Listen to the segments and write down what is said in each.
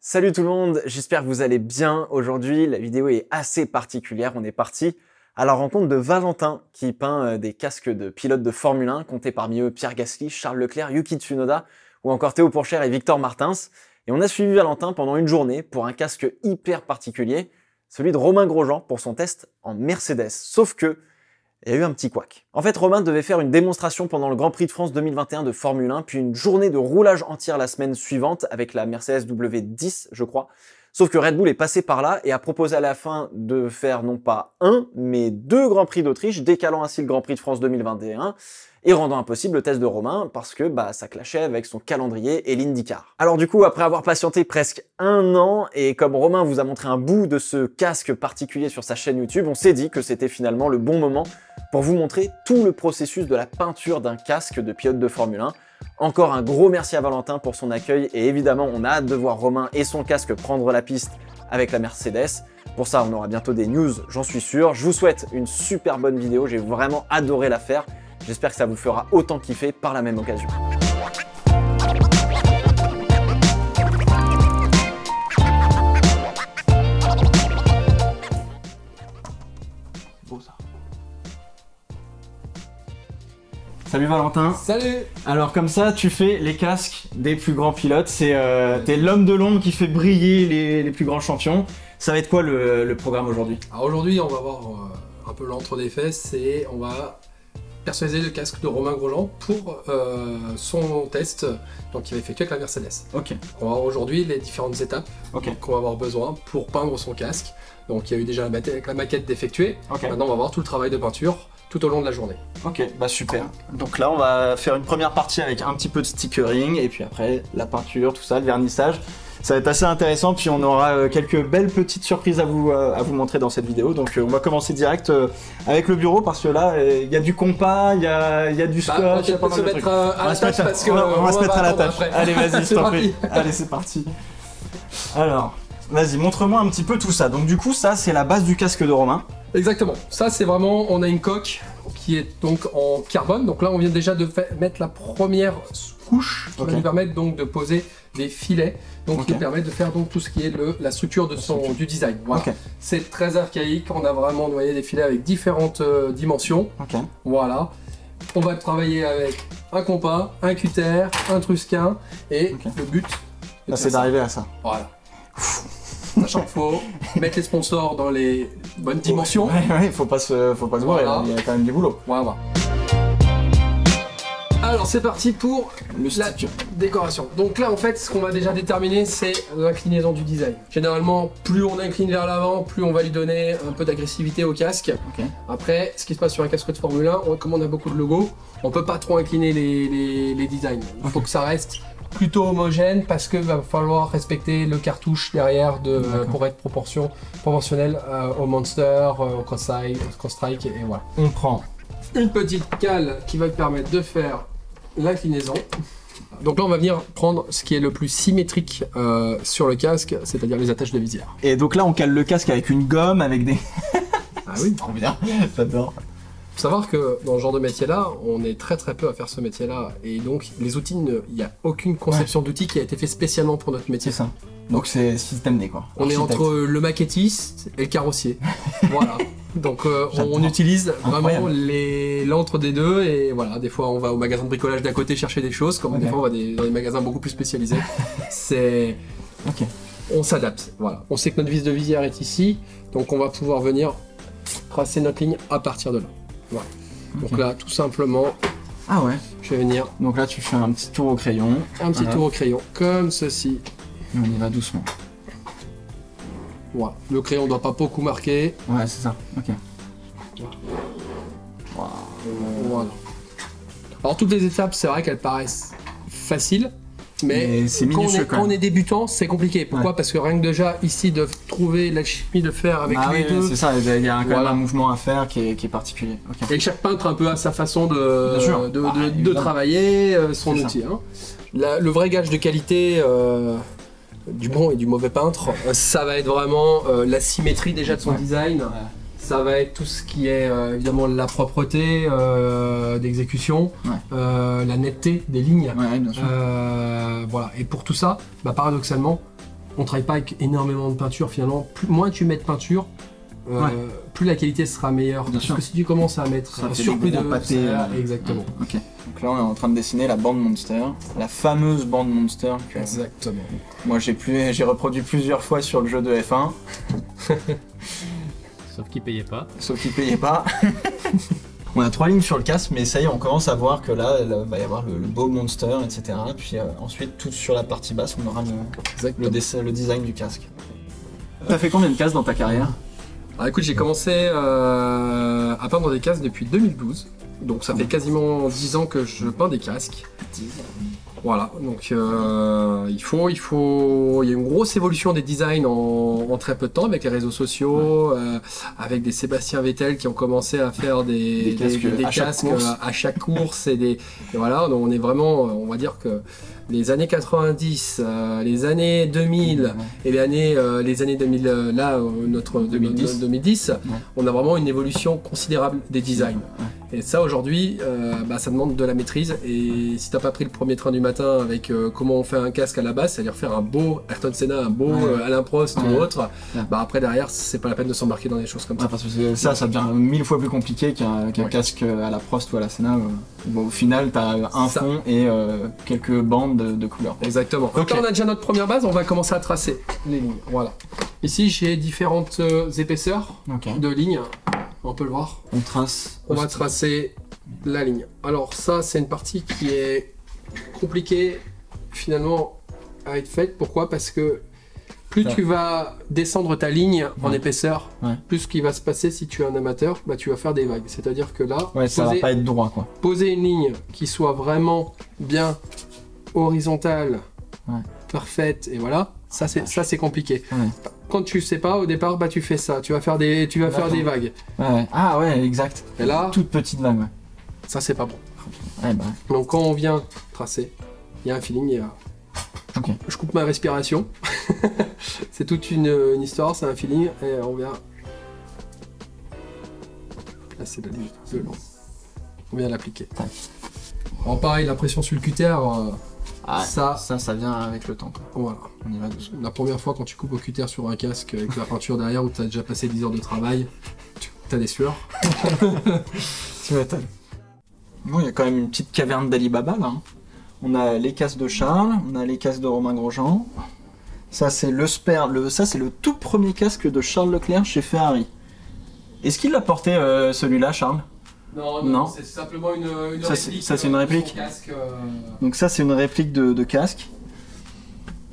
Salut tout le monde, j'espère que vous allez bien. Aujourd'hui, la vidéo est assez particulière. On est parti à la rencontre de Valentin qui peint des casques de pilotes de Formule 1, comptés parmi eux Pierre Gasly, Charles Leclerc, Yuki Tsunoda ou encore Théo Pourchaire et Victor Martins. Et on a suivi Valentin pendant une journée pour un casque hyper particulier, celui de Romain Grosjean pour son test en Mercedes. Sauf que il y a eu un petit couac. En fait, Romain devait faire une démonstration pendant le Grand Prix de France 2021 de Formule 1, puis une journée de roulage entière la semaine suivante avec la Mercedes W10, je crois. Sauf que Red Bull est passé par là et a proposé à la fin de faire non pas un, mais deux Grands Prix d'Autriche, décalant ainsi le Grand Prix de France 2021 et rendant impossible le test de Romain parce que ça clashait avec son calendrier et l'IndyCar. Alors du coup, après avoir patienté presque un an et comme Romain vous a montré un bout de ce casque particulier sur sa chaîne YouTube, on s'est dit que c'était finalement le bon moment pour vous montrer tout le processus de la peinture d'un casque de pilote de Formule 1. Encore un gros merci à Valentin pour son accueil et évidemment on a hâte de voir Romain et son casque prendre la piste avec la Mercedes. Pour ça on aura bientôt des news, j'en suis sûr. Je vous souhaite une super bonne vidéo, j'ai vraiment adoré la faire. J'espère que ça vous fera autant kiffer par la même occasion. Beau ça. Salut Valentin. Salut. Alors comme ça, tu fais les casques des plus grands pilotes. T'es l'homme de l'ombre qui fait briller les plus grands champions. Ça va être quoi le programme aujourd'hui? Alors aujourd'hui, on va voir un peu l'entre des fesses et on va personnaliser le casque de Romain Grosjean pour son test qu'il va effectuer avec la Mercedes. Ok. On va voir aujourd'hui les différentes étapes qu'on va avoir besoin pour peindre son casque. Donc il y a eu déjà la maquette d'effectuer. Maintenant on va voir tout le travail de peinture tout au long de la journée. Ok, bah super. Donc là on va faire une première partie avec un petit peu de stickering et puis après la peinture, tout ça, le vernissage. Ça va être assez intéressant, puis on aura quelques belles petites surprises à vous montrer dans cette vidéo. Donc on va commencer direct avec le bureau parce que là il y a du compas, il y a du scotch. On va se mettre à la tâche parce que on va se mettre à la tâche. Allez vas-y, je t'en prie. Allez c'est parti. Alors, vas-y, montre-moi un petit peu tout ça. Donc du coup ça c'est la base du casque de Romain. Exactement, ça c'est vraiment, on a une coque qui est donc en carbone. Donc là on vient déjà de mettre la première couche qui va nous permettre donc de poser des filets, donc qui permettent de faire donc tout ce qui est la structure de du design. Voilà. C'est très archaïque, on a vraiment noyé des filets avec différentes dimensions. Voilà. On va travailler avec un compas, un cutter, un trusquin et le but c'est d'arriver à ça. Voilà. Sachant qu'il faut mettre les sponsors dans les bonnes dimensions. Ouais, faut pas se voir, il y a quand même du boulot. Voilà. Alors c'est parti pour la décoration. Donc là en fait ce qu'on va déjà déterminer c'est l'inclinaison du design. Généralement plus on incline vers l'avant, plus on va lui donner un peu d'agressivité au casque. Après ce qui se passe sur un casque de Formule 1, comme on a beaucoup de logos, on peut pas trop incliner les designs. Il faut que ça reste plutôt homogène parce que va falloir respecter le cartouche derrière pour être proportionnel au Monster, au Cross-Strike et voilà. On prend une petite cale qui va te permettre de faire l'inclinaison. Donc là on va venir prendre ce qui est le plus symétrique sur le casque, c'est-à-dire les attaches de visière. Et donc là on cale le casque avec une gomme, avec des... Ah oui, trop bien, j'adore. Faut savoir que dans ce genre de métier-là, on est très très peu à faire ce métier-là. Et donc les outils, il n'y a aucune conception d'outil qui a été fait spécialement pour notre métier. C'est ça. Donc c'est système D quoi. On est entre le maquettiste et le carrossier. Voilà. Donc on utilise vraiment l'entre des deux et voilà, des fois on va au magasin de bricolage d'à côté chercher des choses, comme des fois on va dans des magasins beaucoup plus spécialisés. C'est... On s'adapte, voilà. On sait que notre vis de visière est ici, donc on va pouvoir venir tracer notre ligne à partir de là. Voilà. Donc là tout simplement, je vais venir... Donc là tu fais un petit tour au crayon. Un petit tour au crayon, comme ceci. Et on y va doucement. Voilà. Le crayon doit pas beaucoup marquer. Ouais, c'est ça. Voilà. Alors toutes les étapes, c'est vrai qu'elles paraissent faciles, mais c'est minutieux quand on est débutant, c'est compliqué. Pourquoi? Parce que rien que déjà ici de trouver la chimie de faire avec les deux. C'est ça. Il y a quand même un mouvement à faire qui est particulier. Et chaque peintre un peu a sa façon de travailler son outil. Hein. Le vrai gage de qualité. Du bon et du mauvais peintre, ça va être vraiment la symétrie déjà de son design, ça va être tout ce qui est évidemment la propreté d'exécution, la netteté des lignes, bien sûr. voilà. Et pour tout ça, paradoxalement, on travaille pas avec énormément de peinture finalement. Moins tu mets de peinture, plus la qualité sera meilleure. Parce que si tu commences à mettre un surplus de pâté. Exactement. Ok. Donc là on est en train de dessiner la bande Monster, la fameuse bande Monster que exactement. Moi j'ai reproduit plusieurs fois sur le jeu de F1. Sauf qu'il payait pas. Sauf qu'il payait pas. On a 3 lignes sur le casque, mais ça y est, on commence à voir que là, il va y avoir le beau Monster, etc. Puis ensuite, tout sur la partie basse, on aura le design du casque. T'as fait combien de casques dans ta carrière? Ah, écoute, j'ai commencé à peindre des casques depuis 2012. Donc ça fait quasiment 10 ans que je peins des casques. Voilà, donc il y a une grosse évolution des designs en très peu de temps avec les réseaux sociaux, avec des Sébastien Vettel qui ont commencé à faire des casques à chaque course et voilà, donc on est vraiment, on va dire que les années 90, les années 2000 et les années 2000, là, notre 2010, on a vraiment une évolution considérable des designs. Et ça aujourd'hui, ça demande de la maîtrise et si t'as pas pris le premier train du matin avec comment on fait un casque à la base, c'est-à-dire faire un beau Ayrton Senna, un beau Alain Prost ou autre, après derrière c'est pas la peine de s'embarquer dans des choses comme ça. Parce que ça devient 1000 fois plus compliqué qu'un casque à la Prost ou à la Senna. Au final t'as un fond et quelques bandes de couleurs. Exactement. Donc là on a déjà notre première base, on va commencer à tracer les lignes. Voilà. Ici j'ai différentes épaisseurs de lignes. On peut le voir. On va tracer la ligne. Alors ça, c'est une partie qui est compliquée finalement à être faite. Pourquoi? Parce que plus tu vas descendre ta ligne en épaisseur, plus ce qui va se passer si tu es un amateur, tu vas faire des vagues. C'est-à-dire que là, ça va pas être droit, quoi. Poser une ligne qui soit vraiment bien horizontale, parfaite, et voilà. Ça c'est compliqué. Quand tu sais pas au départ, tu fais ça. Tu vas faire des vagues. Ah ouais, exact. Et là, toute petite vague. Ça c'est pas bon. Donc quand on vient tracer, il y a un feeling. Il y a... Je coupe ma respiration. C'est toute une histoire, c'est un feeling et on vient placer la ligne de long. On vient l'appliquer. Alors pareil, la pression sur le cutter. Ça vient avec le temps. Voilà. On y va doucement. La première fois quand tu coupes au cutter sur un casque avec la peinture derrière où tu as déjà passé 10 heures de travail, tu as des sueurs. Tu m'étonnes. Bon, il y a quand même une petite caverne d'Ali Baba là. On a les casques de Charles, on a les casques de Romain Grosjean. Ça c'est c'est le tout premier casque de Charles Leclerc chez Ferrari. Est-ce qu'il l'a porté celui-là, Charles? Non, c'est simplement une réplique. Ça c'est une réplique. Casque, Donc ça c'est une réplique de casque.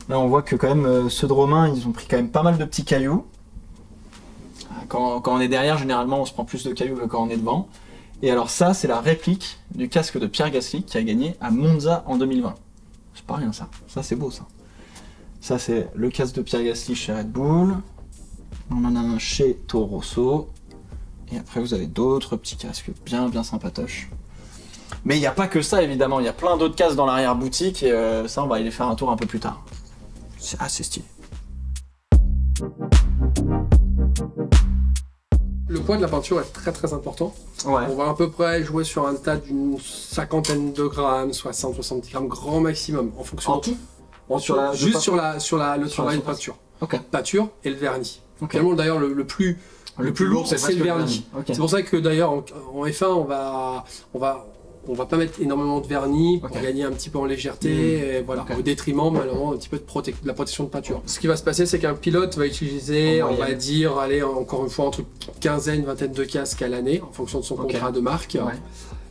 Là on voit que quand même ceux de Romain ils ont pris quand même pas mal de petits cailloux. Quand on est derrière généralement on se prend plus de cailloux que quand on est devant. Et alors ça c'est la réplique du casque de Pierre Gasly qui a gagné à Monza en 2020. C'est pas rien ça, ça c'est beau ça. Ça c'est le casque de Pierre Gasly chez Red Bull. On en a un chez Toro Rosso. Et après vous avez d'autres petits casques bien sympatoches. Mais il n'y a pas que ça évidemment, il y a plein d'autres casques dans l'arrière-boutique et ça on va aller faire un tour un peu plus tard. C'est assez stylé. Le poids de la peinture est très important. On va à peu près jouer sur un tas d'une 50aine de grammes, 60-70 grammes grand maximum en fonction de tout. Juste sur le travail de peinture. Peinture et le vernis. Finalement d'ailleurs le plus lourd c'est le vernis. C'est pour ça que d'ailleurs en F1 on va pas mettre énormément de vernis pour gagner un petit peu en légèreté, et voilà, au détriment malheureusement un petit peu de la protection de peinture. Ce qui va se passer c'est qu'un pilote va utiliser, on va dire, allez, encore une fois entre quinzaine, vingtaine de casques à l'année en fonction de son contrat de marque.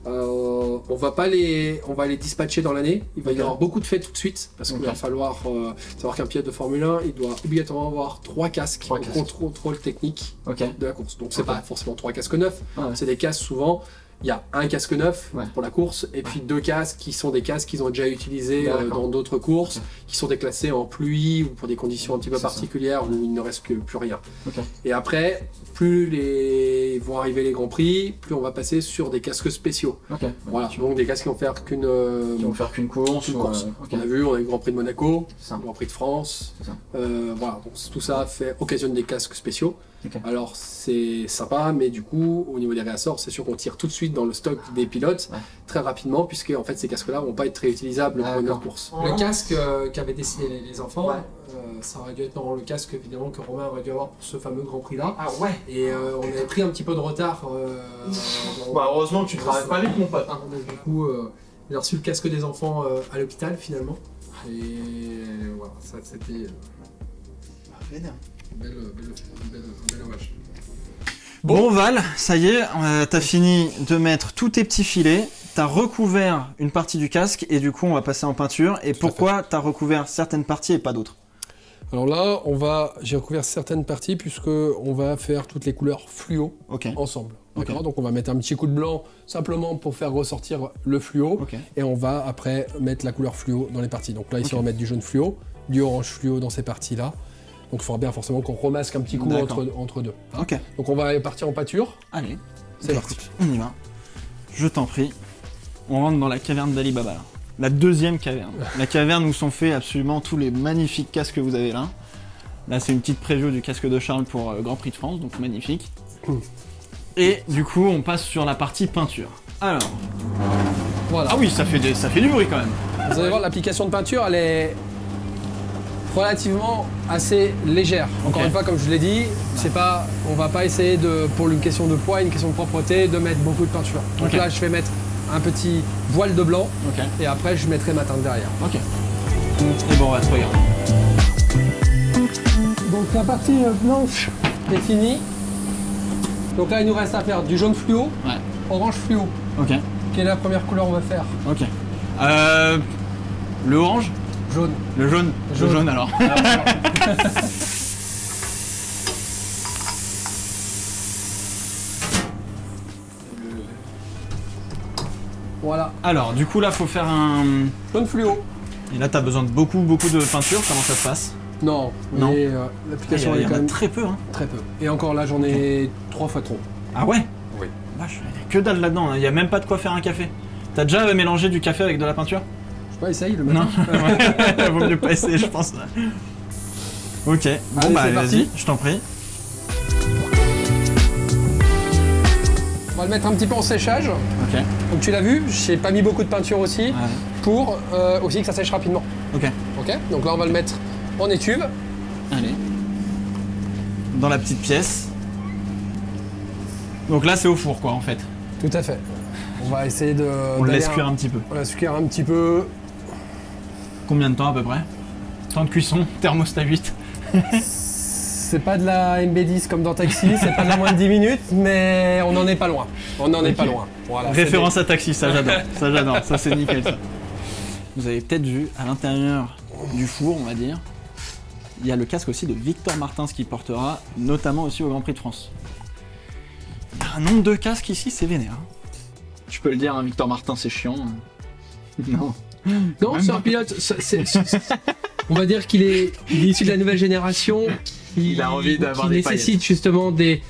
On va les dispatcher dans l'année, il va y avoir beaucoup de faits tout de suite parce qu'il va falloir savoir qu'un pilote de Formule 1 il doit obligatoirement avoir 3 casques pour contrôle technique de la course. Donc c'est pas forcément 3 casques neufs, c'est des casques souvent. Il y a un casque neuf pour la course et puis 2 casques qui sont des casques qu'ils ont déjà utilisés dans d'autres courses, qui sont déclassés en pluie ou pour des conditions un petit peu particulières où il ne reste plus rien. Et après, plus vont arriver les Grands Prix, plus on va passer sur des casques spéciaux. Voilà, donc des casques qui vont faire qu'une course. On a vu, on a eu le Grand Prix de Monaco, le Grand Prix de France. Voilà, donc tout ça occasionne des casques spéciaux. Alors c'est sympa, mais du coup, au niveau des réassorts, c'est sûr qu'on tire tout de suite ensuite dans le stock des pilotes très rapidement, puisque en fait ces casques-là vont pas être réutilisables pour une course. Le casque qu'avaient dessiné les enfants, ça aurait dû être le casque évidemment que Romain aurait dû avoir pour ce fameux Grand Prix-là. Ah ouais. Et on avait pris un petit peu de retard. Heureusement que tu travailles pas vite, mon pote. Du coup, j'ai reçu le casque des enfants à l'hôpital finalement. Et voilà, ça c'était un bel hommage. Bon Val, ça y est, t'as fini de mettre tous tes petits filets, t'as recouvert une partie du casque et du coup on va passer en peinture. Et pourquoi t'as recouvert certaines parties et pas d'autres? Alors là, j'ai recouvert certaines parties puisque on va faire toutes les couleurs fluo ensemble. Donc on va mettre un petit coup de blanc simplement pour faire ressortir le fluo et on va après mettre la couleur fluo dans les parties. Donc là ici on va mettre du jaune fluo, du orange fluo dans ces parties-là. Donc il faudra bien forcément qu'on remasque un petit coup entre deux. Donc on va partir en pâture. Allez, c'est parti. On y va. Je t'en prie. On rentre dans la caverne d'Ali Baba là. La deuxième caverne. La caverne où sont faits absolument tous les magnifiques casques que vous avez là. Là c'est une petite preview du casque de Charles pour Grand Prix de France, donc magnifique. Et du coup on passe sur la partie peinture. Alors. Voilà. Ah oui, ça fait du bruit quand même. Vous allez voir, l'application de peinture elle est relativement assez légère. Encore une fois, comme je l'ai dit, on va pas essayer pour une question de poids, une question de propreté, de mettre beaucoup de peinture. Donc là, je vais mettre un petit voile de blanc et après, je mettrai ma teinte derrière. Et bon, on va se regarder. Donc la partie blanche est finie. Donc là, il nous reste à faire du jaune fluo, orange fluo. Quelle est la première couleur qu'on va faire? Le orange? Jaune. Le jaune. Le jaune alors. Voilà. Alors, du coup, là, faut faire un jaune fluo. Et là, t'as besoin de beaucoup de peinture. Comment ça se passe? Non. L'application est quand même très peu. Hein. Très peu. Et encore là, j'en ai 3 fois trop. Ah ouais? Oui. Vache, il y a que dalle là-dedans. Il n'y a même pas de quoi faire un café. T'as déjà mélangé du café avec de la peinture? Essaye le matin. Non, vaut mieux pas essayer, je pense. Ok, bon allez, bah vas-y, je t'en prie. On va le mettre un petit peu en séchage. Donc tu l'as vu, j'ai pas mis beaucoup de peinture aussi, pour aussi que ça sèche rapidement. Ok, donc là on va le mettre en étuve. Allez. Dans la petite pièce. Donc là c'est au four quoi en fait. Tout à fait. On va essayer de... On le laisse cuire un petit peu. On laisse cuire un petit peu. Combien de temps à peu près? Temps de cuisson, thermostat 8. C'est pas de la MB10 comme dans Taxi, c'est pas de la moins de 10 minutes, mais on n'en est pas loin. On n'en est pas loin. Voilà, référence à Taxi, ça j'adore. Ça j'adore, ça c'est nickel ça. Vous avez peut-être vu à l'intérieur du four, on va dire, il y a le casque aussi de Victor Martins qui portera, notamment aussi au Grand Prix de France. Il y a un nombre de casques ici, c'est vénère. Je peux le dire, hein, Victor Martins c'est chiant. Non. Non, c'est un pilote. On va dire qu'il est issu de la nouvelle génération. Il a envie d'avoir des nécessite justement on est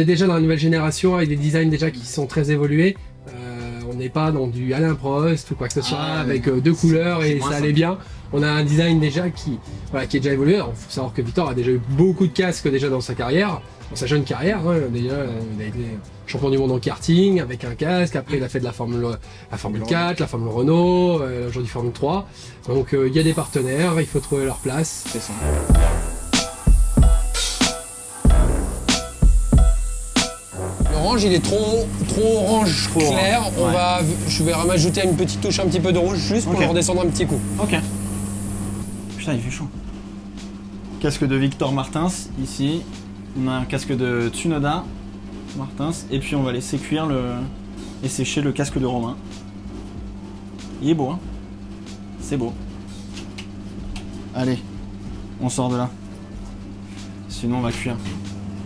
déjà dans la nouvelle génération avec des designs déjà qui sont très évolués. On n'est pas dans du Alain Prost ou quoi que ce soit avec 2 couleurs et ça allait bien. On a un design déjà qui est déjà évolué. Il faut savoir que Victor a déjà eu beaucoup de casques déjà dans sa carrière. Dans sa jeune carrière, déjà, il a été champion du monde en karting avec un casque, après il a fait de la Formule 4, la Formule Renault, aujourd'hui Formule 3. Donc il y a des partenaires, il faut trouver leur place. C'est ça. L'orange il est trop orange clair, je vais rajouter une petite touche un petit peu de rouge juste pour le redescendre un petit coup. Ok. Putain il fait chaud. Casque de Victor Martins ici. On a un casque de Tsunoda Martins et puis on va laisser cuire et sécher le casque de Romain. Il est beau hein. C'est beau. Allez, on sort de là. Sinon on va cuire.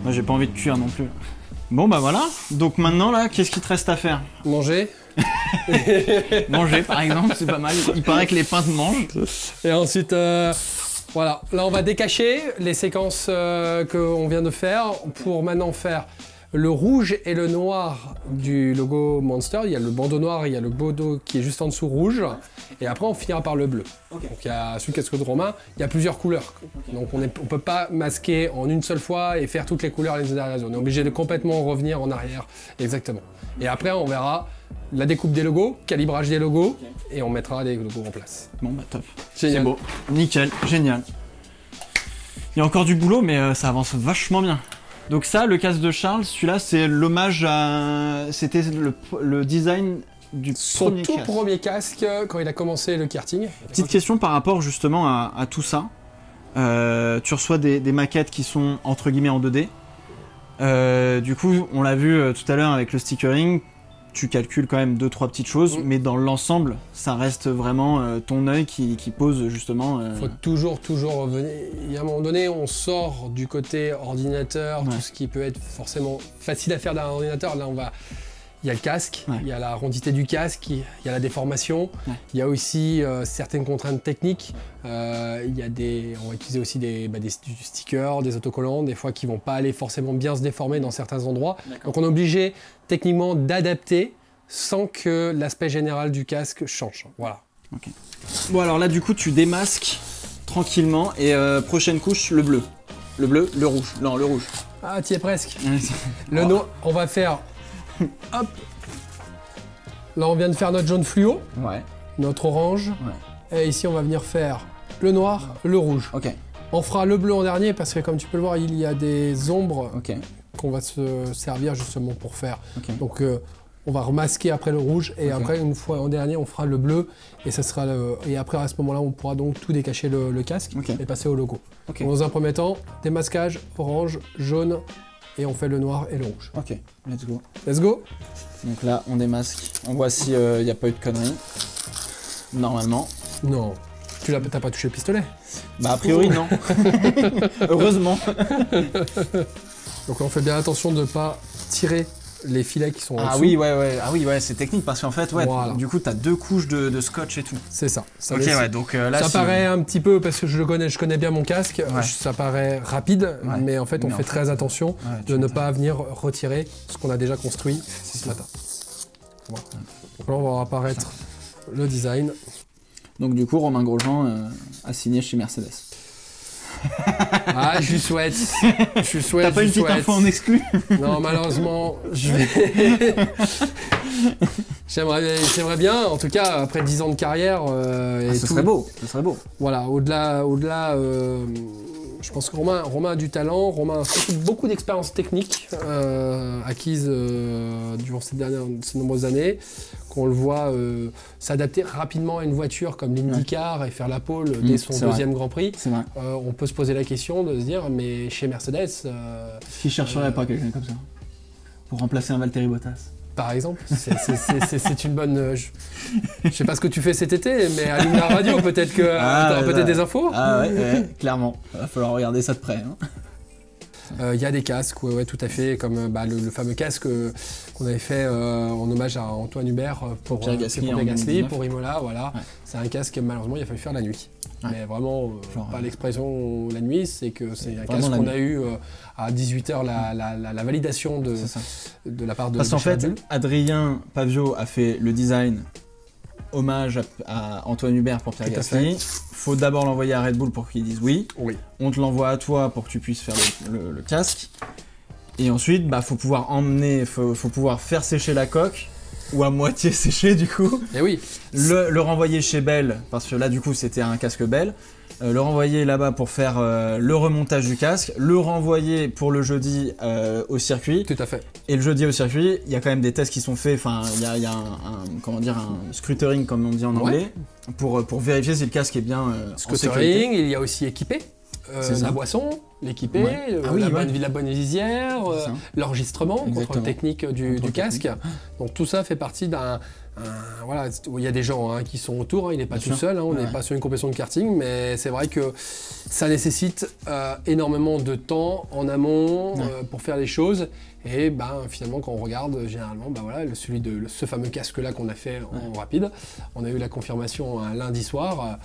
Moi j'ai pas envie de cuire non plus. Bon bah voilà, donc maintenant là, qu'est-ce qu'il te reste à faire? Manger. Manger par exemple, c'est pas mal. Il paraît que les peintres mangent. Et ensuite... Voilà, là on va décacher les séquences qu'on vient de faire pour maintenant faire le rouge et le noir du logo Monster. Il y a le bandeau noir, il y a le bandeau qui est juste en dessous rouge. Et après, on finira par le bleu. Okay. Donc, il y a sur le casque de Romain, il y a plusieurs couleurs. Okay. Donc, on ne peut pas masquer en une seule fois et faire toutes les couleurs les unes derrière les autres. On est obligé de complètement revenir en arrière. Exactement. Et après, on verra la découpe des logos, calibrage des logos, et on mettra les logos en place. Bon, bah top. C'est beau. Nickel. Génial. Il y a encore du boulot, mais ça avance vachement bien. Donc ça, le casque de Charles, celui-là, c'est l'hommage à... C'était le design du premier casque. Son tout premier casque, quand il a commencé le karting. Petite question par rapport justement à tout ça. Tu reçois des maquettes qui sont entre guillemets en 2D. Du coup, on l'a vu tout à l'heure avec le stickering, tu calcules quand même 2-3 petites choses, mais dans l'ensemble, ça reste vraiment ton œil qui pose justement... Faut toujours revenir. Il y a un moment donné, on sort du côté ordinateur, tout ce qui peut être forcément facile à faire d'un ordinateur. Là, il y a le casque, il y a la rondité du casque, il y a la déformation, il y a aussi certaines contraintes techniques. On va utiliser aussi du sticker, des autocollants, des fois qui vont pas aller forcément bien se déformer dans certains endroits. Donc on est obligé techniquement d'adapter sans que l'aspect général du casque change. Voilà. Okay. Bon alors là du coup tu démasques tranquillement et prochaine couche, le bleu. Le bleu, le rouge. Non, le rouge. Ah, t'y es presque. Le noir, on va faire... Hop. Là, on vient de faire notre jaune fluo, notre orange, et ici, on va venir faire le noir, le rouge. On fera le bleu en dernier parce que, comme tu peux le voir, il y a des ombres qu'on va se servir justement pour faire. Donc, on va remasquer après le rouge et après, une fois en dernier, on fera le bleu et ça sera et après, à ce moment-là, on pourra donc tout décacher le casque et passer au logo. Donc, dans un premier temps, démasquage, orange, jaune. Et on fait le noir et le rouge. Ok, let's go. Let's go. Donc là, on démasque. On voit s'il n'y a pas eu de conneries. Normalement. Non. T'as pas touché le pistolet? Bah a priori non. Heureusement. Donc on fait bien attention de ne pas tirer les filets qui sont en dessous. Oui, c'est technique parce qu'en fait, du coup, tu as 2 couches de scotch et tout. C'est ça. Donc là, ça paraît un petit peu, parce que je connais bien mon casque, ça paraît rapide, mais en fait, on fait très attention de ne pas venir retirer ce qu'on a déjà construit ce matin. Voilà. Donc là, on va voir apparaître le design. Donc du coup, Romain Grosjean a signé chez Mercedes. Ah, je lui souhaite. T'as pas une petite info en exclu? Non, malheureusement, j'aimerais bien, en tout cas, après 10 ans de carrière... ce serait beau. Voilà, au-delà, je pense que Romain a du talent, Romain a surtout beaucoup d'expérience technique acquise durant ces nombreuses années, qu'on le voit s'adapter rapidement à une voiture comme l'IndyCar et faire la pole dès son deuxième Grand Prix. On peut se poser la question de se dire, mais chez Mercedes... Qui chercherait pas quelqu'un comme ça pour remplacer un Valtteri Bottas? Par exemple, c'est une bonne... Je sais pas ce que tu fais cet été, mais allume la radio, peut-être que tu auras peut-être des infos. Ah ouais, clairement. Il va falloir regarder ça de près. Il y a des casques, tout à fait, comme le fameux casque qu'on avait fait en hommage à Antoine Hubert pour Pierre Gasly, pour Imola, voilà. Ouais. C'est un casque, malheureusement, il a fallu faire la nuit. Ouais. Mais vraiment, pas l'expression la nuit, c'est que c'est un casque qu'on a eu à 18h la validation de la part de Parce qu'en fait, Adrien Pavio a fait le design hommage à Antoine Hubert pour Pierre Gasly. Faut d'abord l'envoyer à Red Bull pour qu'ils disent oui. On te l'envoie à toi pour que tu puisses faire le casque. Et ensuite, faut pouvoir emmener, faut pouvoir faire sécher la coque, ou à moitié séché du coup. Et oui. Le renvoyer chez Bell, parce que là du coup c'était un casque Bell. Le renvoyer là-bas pour faire le remontage du casque, le renvoyer pour le jeudi au circuit. Tout à fait. Et le jeudi au circuit, il y a quand même des tests qui sont faits, enfin il y a un scrutering comme on dit en anglais, pour vérifier si le casque est bien en sécurité. Il y a aussi équipé. La boisson, l'équipé, la bonne visière, l'enregistrement, le contrôle technique du casque. Donc tout ça fait partie d'un... voilà, il y a des gens qui sont autour, il n'est pas tout seul, on n'est pas sur une compétition de karting, mais c'est vrai que ça nécessite énormément de temps en amont pour faire les choses. Et finalement, quand on regarde, généralement, voilà, ce fameux casque-là qu'on a fait en rapide, on a eu la confirmation un lundi soir.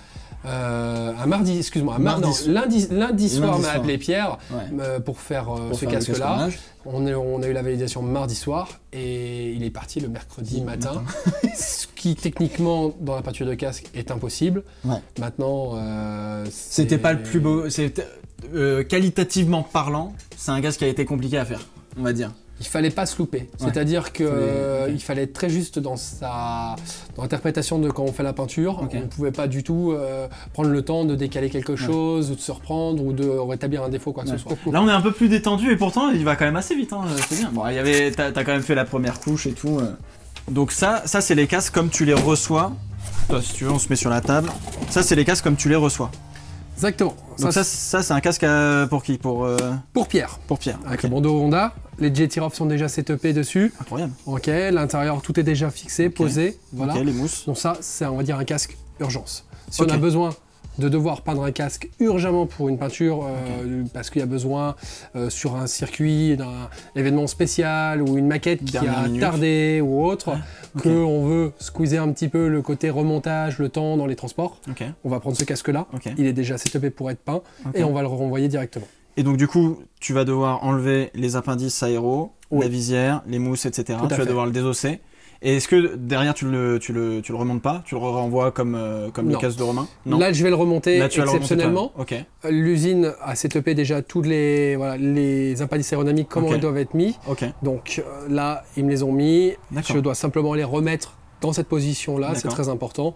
Un mardi, excuse-moi, lundi soir, m'a appelé Pierre pour faire ce casque-là. On a eu la validation mardi soir et il est parti le mercredi matin. Ce qui techniquement dans la peinture de casque est impossible. Maintenant, c'était pas le plus beau. Qualitativement parlant, c'est un casque qui a été compliqué à faire, on va dire. Il fallait pas se louper, c'est-à-dire qu'il fallait être très juste dans l'interprétation de quand on fait la peinture. On ne pouvait pas du tout prendre le temps de décaler quelque chose, ou de se reprendre, ou de rétablir un défaut, quoi que ce soit. Là on est un peu plus détendu et pourtant il va quand même assez vite, hein, c'est bien. Bon, t'as quand même fait la première couche et tout. Donc ça c'est les casques comme tu les reçois. Toi, si tu veux on se met sur la table. Ça c'est les casques comme tu les reçois. Exactement. Donc ça c'est un casque pour qui? Pour Pierre. Pour Pierre. Avec le bandeau Honda. Les J-Tiroff sont déjà setupés dessus. Incroyable. Ok, l'intérieur tout est déjà fixé, posé. Voilà. Ok, les mousses. Donc ça, c'est on va dire un casque urgence. Si on a besoin de devoir peindre un casque urgemment pour une peinture, parce qu'il y a besoin sur un circuit, d'un événement spécial ou une maquette qui a tardé ou autre, qu'on veut squeezer un petit peu le côté remontage, le temps dans les transports, on va prendre ce casque-là. Il est déjà setupé pour être peint et on va le renvoyer directement. Et donc du coup, tu vas devoir enlever les appendices aéros, la visière, les mousses, etc. Tu vas devoir le désosser. Et est-ce que derrière tu le remontes pas? Tu le renvoies comme le casque de Romain? Non. Là, je vais le remonter exceptionnellement. L'usine a setupé déjà tous les appendices aérodynamiques, comment ils doivent être mis. Donc là, ils me les ont mis. Je dois simplement les remettre dans cette position-là, c'est très important,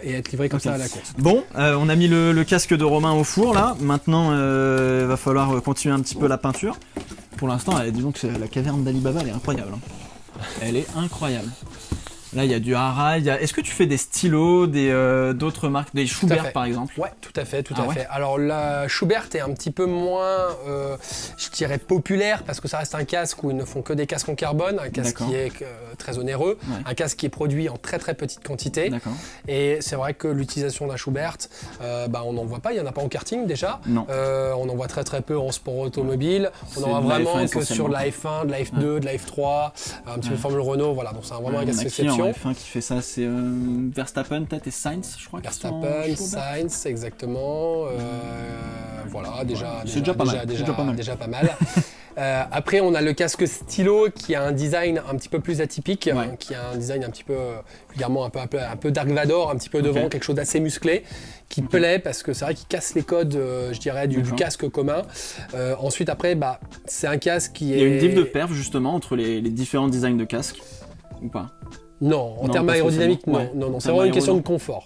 et être livré comme ça à la course. Bon, on a mis le casque de Romain au four là, maintenant il va falloir continuer un petit peu la peinture. Pour l'instant, disons que la caverne d'Ali Baba, elle est incroyable. Elle est incroyable. Là, il y a du Hara, est-ce que tu fais des stylos, d'autres marques, des Schubert par exemple? Ouais, tout à fait. Alors la Schubert est un petit peu moins, je dirais, populaire parce que ça reste un casque où ils ne font que des casques en carbone, un casque qui est très onéreux, un casque qui est produit en très petite quantité. Et c'est vrai que l'utilisation d'un Schubert, on n'en voit pas, il n'y en a pas en karting déjà. On en voit très peu en sport automobile. On en voit vraiment que sur de la F1, de la F2, de la F3, un petit peu Formule Renault, voilà. Donc c'est vraiment un casque exception. F1 qui fait ça, c'est Verstappen peut-être et Sainz, je crois. Verstappen, Sainz, exactement. Voilà, déjà pas mal. Après, on a le casque stylo qui a un design un petit peu plus atypique, qui a un design un petit peu vulgairement un peu Dark Vador, un petit peu devant, quelque chose d'assez musclé, qui plaît parce que c'est vrai qu'il casse les codes, je dirais, du casque commun. Ensuite, après, c'est un casque qui est... Il y a une diff de perf justement entre les différents designs de casque, ou pas? Non, en termes aérodynamiques, non. C'est vraiment une question de confort.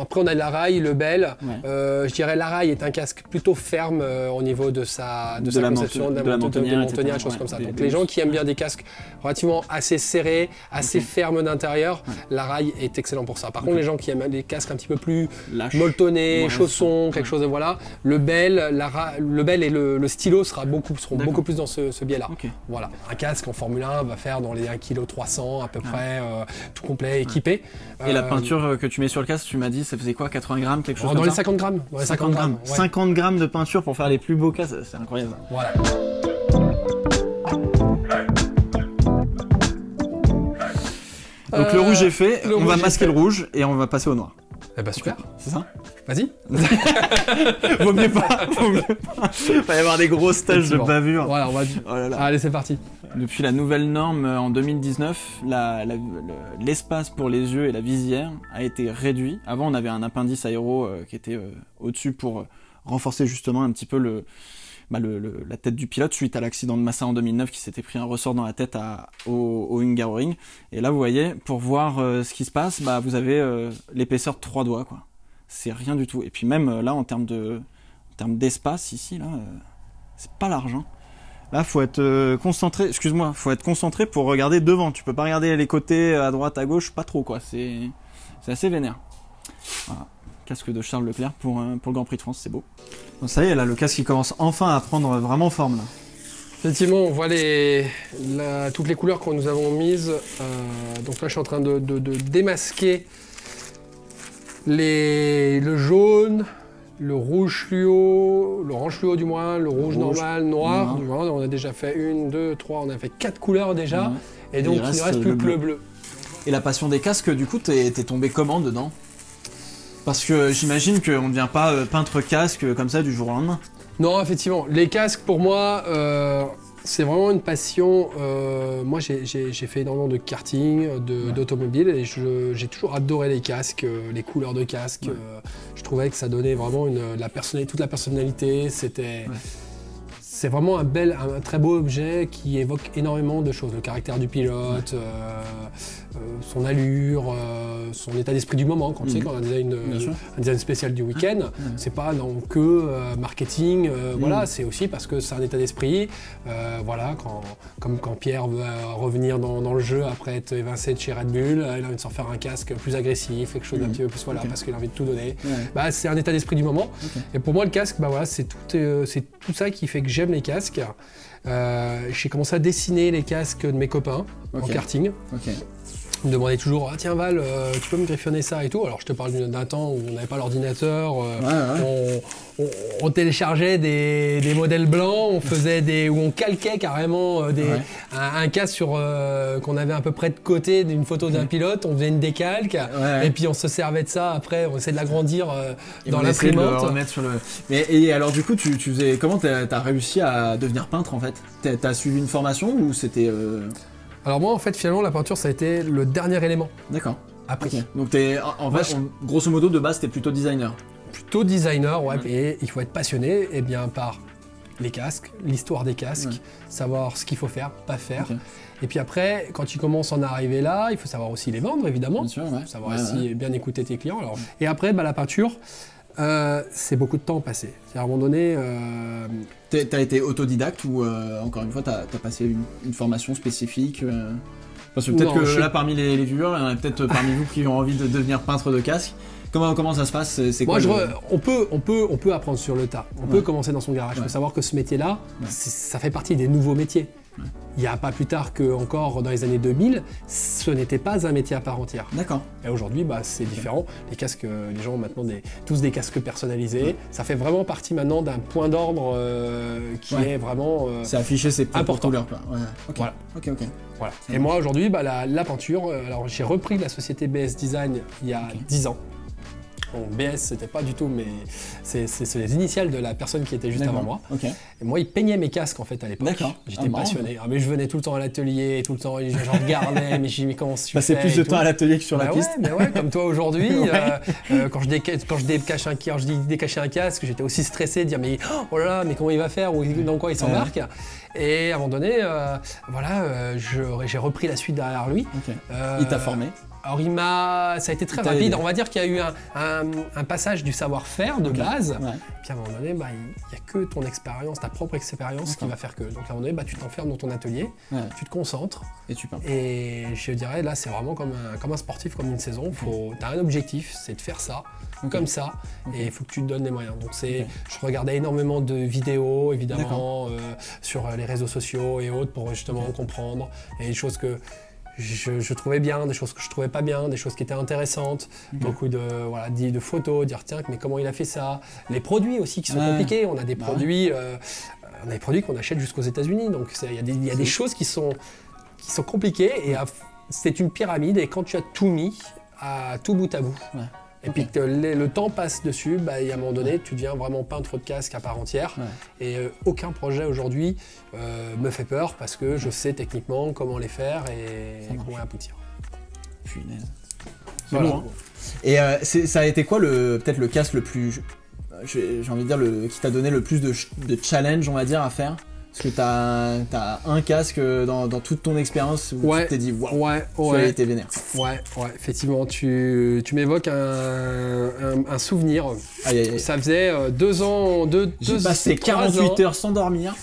Après, on a la rail, le Bell. Je dirais la rail est un casque plutôt ferme au niveau de sa conception, de la montonnière, choses comme ça. Donc les gens qui aiment bien des casques relativement assez serrés, assez fermes d'intérieur, la rail est excellent pour ça. Par contre, les gens qui aiment des casques un petit peu plus molletonnés, chaussons, quelque chose de voilà, le Bell et le stylo seront beaucoup plus dans ce biais-là. Voilà, un casque en Formule 1 va faire dans les 1,3 kg à peu près. Tout complet, équipé. Et la peinture que tu mets sur le casque, tu m'as dit, ça faisait quoi, 80 grammes, quelque chose comme ça? Dans les 50 grammes. 50 grammes. 50 grammes de peinture pour faire les plus beaux casques, c'est incroyable. Voilà. Donc le rouge est fait, on va masquer le rouge et on va passer au noir. Eh ben super. C'est ça? Vas-y. Vaut mieux pas. Il va y avoir des grosses taches de bavure. Voilà, allez, c'est parti. Depuis la nouvelle norme en 2019, l'espace pour les yeux et la visière a été réduit. Avant, on avait un appendice aéro qui était au-dessus pour renforcer justement un petit peu la tête du pilote suite à l'accident de Massa en 2009 qui s'était pris un ressort dans la tête au Hungaroring. Et là, vous voyez, pour voir ce qui se passe, vous avez l'épaisseur de 3 doigts, quoi. C'est rien du tout. Et puis même là, en termes d'espace, ici, là, c'est pas large, hein. Là, faut être concentré. Excuse-moi, faut être concentré pour regarder devant. Tu peux pas regarder les côtés, à droite, à gauche, pas trop, quoi. C'est assez vénère. Voilà. Casque de Charles Leclerc pour le Grand Prix de France, c'est beau. Bon, ça y est, là, le casque qui commence enfin à prendre vraiment forme, là. Effectivement, on voit toutes les couleurs que nous avons mises. Donc là, je suis en train de démasquer le jaune, le rouge fluo, l'orange fluo du moins, le rouge normal, noir. Du moins, on a déjà fait 1, 2, 3, on a fait 4 couleurs déjà. Et donc il ne reste plus que le bleu. Et la passion des casques, du coup, t'es tombé comment dedans? Parce que j'imagine qu'on ne devient pas peintre casque comme ça du jour au lendemain. Non, effectivement. Les casques, pour moi, c'est vraiment une passion. Moi, j'ai fait énormément de karting, d'automobile, et j'ai toujours adoré les casques, les couleurs de casques. Je trouvais que ça donnait vraiment toute la personnalité. C'est vraiment un très beau objet qui évoque énormément de choses. Le caractère du pilote, son allure, son état d'esprit du moment. Quand tu sais, quand on a un design spécial du week-end, c'est pas que marketing, voilà, c'est aussi parce que c'est un état d'esprit. Voilà, comme quand Pierre veut revenir dans le jeu après être évincé de chez Red Bull, il a envie de s'en faire un casque plus agressif, quelque chose d'un petit peu plus, voilà, parce qu'il a envie de tout donner. Bah, c'est un état d'esprit du moment. Et pour moi, le casque, bah, voilà, c'est tout ça qui fait que j'aime les casques. J'ai commencé à dessiner les casques de mes copains en karting. Ils me demandaient toujours, ah tiens Val, tu peux me griffonner ça et tout. Alors je te parle d'un temps où on n'avait pas l'ordinateur, on téléchargeait des modèles blancs, on faisait où on calquait carrément un casque qu'on avait à peu près de côté d'une photo d'un pilote, on faisait une décalque et puis on se servait de ça après, on essayait de l'agrandir dans l'imprimante. Et alors du coup, comment t'as réussi à devenir peintre en fait? T'as suivi une formation ou c'était... Alors moi en fait finalement la peinture ça a été le dernier élément. D'accord. Après. Donc grosso modo de base t'es plutôt designer. Plutôt designer, ouais. Et il faut être passionné par les casques, l'histoire des casques, savoir ce qu'il faut faire, pas faire. Et puis après, quand tu commences à en arriver là, il faut savoir aussi les vendre évidemment. Bien sûr, savoir aussi bien écouter tes clients. Alors. Et après la peinture, c'est beaucoup de temps passé. À un moment donné... T'as été autodidacte ou encore une fois t'as passé une formation spécifique Parce que peut-être que là parmi les viewers, il y en a peut-être parmi vous qui ont envie de devenir peintre de casque. Comment ça se passe? On peut apprendre sur le tas. On peut commencer dans son garage. Il faut savoir que ce métier-là, ça fait partie des nouveaux métiers. Il n'y a pas plus tard qu'encore dans les années 2000, ce n'était pas un métier à part entière. D'accord. Et aujourd'hui, c'est différent. Les casques, les gens ont maintenant tous des casques personnalisés. Ça fait vraiment partie maintenant d'un point d'ordre qui est vraiment c'est afficher ses propres couleurs. Voilà. Voilà. Et moi aujourd'hui, la peinture, alors j'ai repris la société BS Design il y a 10 ans. Bon, BS, c'était pas du tout, mais c'est les initiales de la personne qui était juste avant moi. Et moi, il peignait mes casques en fait à l'époque. J'étais passionné. Mais je venais tout le temps à l'atelier, tout le temps, je regardais, mais j'ai mis comment je passais plus de temps à l'atelier que sur la piste. Comme toi aujourd'hui. Quand je décachais un casque, j'étais aussi stressé de dire mais oh là là, mais comment il va faire ou dans quoi il s'embarque. Et à un moment donné, j'ai repris la suite derrière lui. Il t'a formé? Alors ça a été très rapide, on va dire qu'il y a eu un passage du savoir-faire de base, puis à un moment donné, il n'y a que ton expérience, ta propre expérience qui va faire que. Donc à un moment donné, tu t'enfermes dans ton atelier, tu te concentres, et tu peins. Et je dirais, là c'est vraiment comme un sportif, comme une saison, tu as un objectif, c'est de faire ça, comme ça, et il faut que tu te donnes les moyens. Donc je regardais énormément de vidéos, évidemment, sur les réseaux sociaux et autres, pour justement comprendre, et des choses que je trouvais bien, des choses que je trouvais pas bien, des choses qui étaient intéressantes, beaucoup de photos, dire tiens mais comment il a fait ça, les produits aussi qui sont compliqués, on a des produits qu'on achète jusqu'aux États-Unis, donc il y a des choses qui sont compliquées et c'est une pyramide et quand tu as tout mis à tout bout à bout. Et puis que le temps passe dessus, et à un moment donné, tu deviens vraiment peintre de casque à part entière. Et aucun projet aujourd'hui me fait peur parce que je sais techniquement comment les faire et comment y aboutir. Punaise. C'est lourd. Et ça a été quoi peut-être le casque le plus, j'ai envie de dire, qui t'a donné le plus de challenge, on va dire, à faire? Parce que t'as un casque dans toute ton expérience où tu t'es dit waouh, celui-là était vénère. Ouais, effectivement, tu m'évoques un souvenir. Ça faisait 2 ans, j'ai passé 48 heures sans dormir.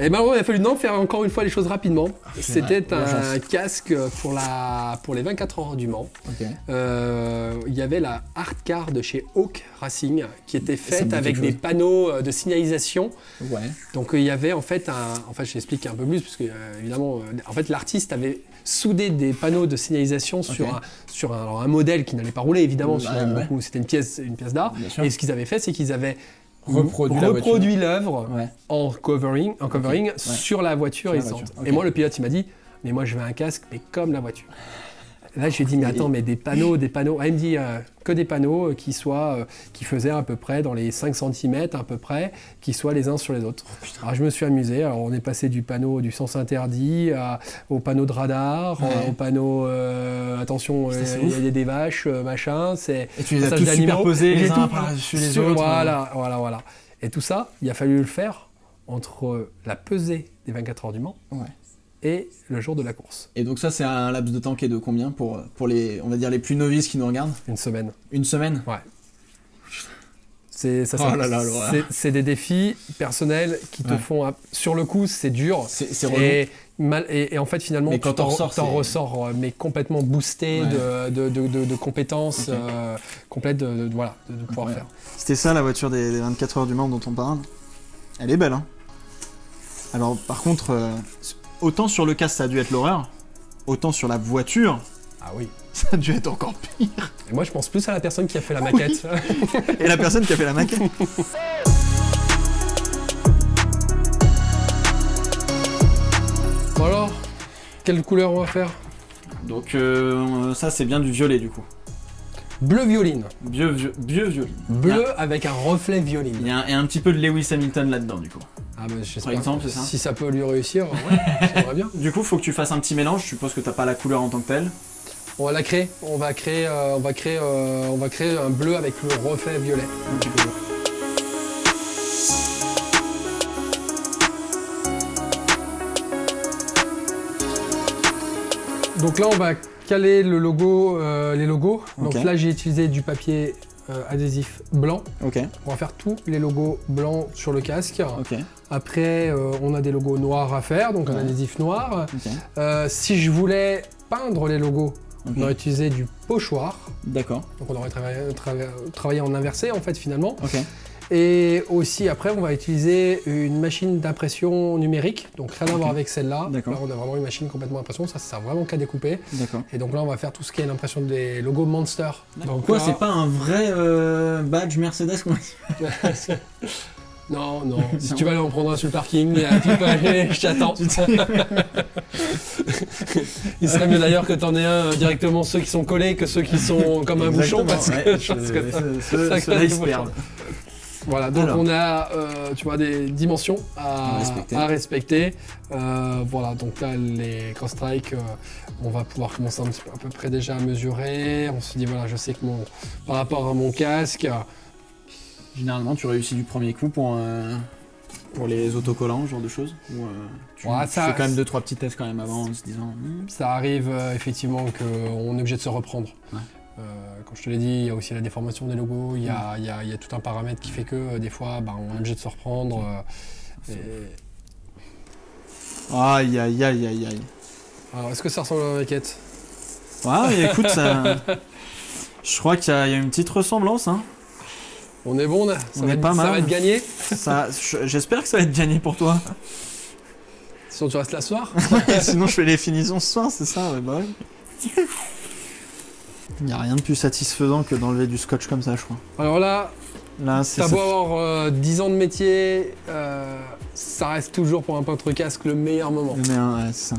Et ben il a fallu faire encore une fois les choses rapidement. C'était vrai, un casque pour les 24 heures du Mans. Ok. Il y avait la Hard Car de chez Hawk Racing qui était Ça me faite dit avec quelque des chose. panneaux de signalisation. Ouais. Donc il y avait en fait je t'explique un peu plus parce que évidemment en fait l'artiste avait soudé des panneaux de signalisation sur un modèle qui n'allait pas rouler évidemment. Ouais. C'était une pièce d'art. Bien sûr. Et ce qu'ils avaient fait, c'est qu'ils avaient Reproduit l'œuvre Ouais. en covering sur la voiture Sur la existante. voiture, ok. Et moi, le pilote, il m'a dit, mais moi, je veux un casque, mais comme la voiture. Là, je lui ai dit, mais attends, mais des panneaux. Ah, il me dit que des panneaux qui faisaient à peu près dans les 5 cm à peu près, qui soient les uns sur les autres. Alors, je me suis amusé. Alors, on est passé du panneau du sens interdit au panneau de radar, au panneau attention, il y a des vaches, machin. Et tu les as passage tous d'animaux. superposés les J'ai uns tout par-dessus les autres. Voilà. Et tout ça, il a fallu le faire entre la pesée des 24 heures du Mans Ouais. et le jour de la course. Et donc ça, c'est un laps de temps qui est de combien pour les, on va dire, les plus novices qui nous regardent? Une semaine. Une semaine? Ouais. C'est des défis personnels qui te font... Sur le coup, c'est dur. C'est relou. Et en fait, finalement, Mais quand t'en t'en ressors mais complètement boosté de compétences complètes de pouvoir faire. C'était ça la voiture des 24 heures du Mans dont on parle. Elle est belle, hein. Alors par contre, autant sur le casque ça a dû être l'horreur, autant sur la voiture, Ah oui. ça a dû être encore pire. Et moi, je pense plus à la personne qui a fait la maquette. Et la personne qui a fait la maquette. Bon alors, quelle couleur on va faire? Donc ça c'est bien du violet du coup. Bleu violine. Vieux violet. Bleu avec un reflet violine. Il y a un petit peu de Lewis Hamilton là-dedans du coup. Ah bah, j'espère Par exemple, que c'est ça. si ça peut lui réussir, ouais, j'aimerais bien. Du coup faut que tu fasses un petit mélange, je suppose que t'as pas la couleur en tant que telle. On va la créer. On va créer un bleu avec le reflet violet. Donc là, on va caler le logo, les logos. Donc Ok. là, j'ai utilisé du papier adhésif blanc. Ok. On va faire tous les logos blancs sur le casque. Ok. Après, on a des logos noirs à faire, donc un adhésif noir. Ok. Si je voulais peindre les logos, Ok. on aurait utilisé du pochoir. D'accord. Donc on aurait travaillé en inversé en fait finalement. Ok. Et aussi après on va utiliser une machine d'impression numérique, donc rien à voir avec celle-là. Là D'accord. on a vraiment une machine complètement impression, ça sert vraiment qu'à découper. D'accord. Et donc là on va faire tout ce qui est l'impression des logos Monster. Donc Quoi, là- c'est pas un vrai badge Mercedes qu'on Non, si tu vas aller en prendre un sur le parking, tu peux aller, je t'attends. Il serait mieux d'ailleurs que t'en aies un directement ceux qui sont collés que ceux qui sont comme un bouchon parce que je pense que ça crée des bouchons. Voilà, donc Alors. on a tu vois, des dimensions à respecter. Voilà, donc là les cross-strike, on va pouvoir commencer un petit peu, à peu près déjà à mesurer. On se dit voilà, je sais que par rapport à mon casque, Généralement, tu réussis du premier coup pour les autocollants, ce genre de choses. Ou tu Ouais, fais quand même 2-3 petits tests quand même avant en se disant. ça arrive effectivement qu'on est obligé de se reprendre. Ouais. Comme je te l'ai dit, il y a aussi la déformation des logos, il y a tout un paramètre qui fait que des fois on est obligé de se reprendre. Aïe aïe aïe aïe aïe. Alors est-ce que ça ressemble à la maquette? Ouais, écoute, ça. Je crois qu'il y a une petite ressemblance, hein. On est bon, On est pas mal. Ça va être gagné. J'espère que ça va être gagné pour toi. Sinon tu restes là ce soir. Sinon, je fais les finitions ce soir, c'est ça, ouais, bah oui. Il n'y a rien de plus satisfaisant que d'enlever du scotch comme ça, je crois. Alors là, Là, c'est t'as ça. beau avoir 10 ans de métier, ça reste toujours pour un peintre casque le meilleur moment. Mais ouais, c'est ça.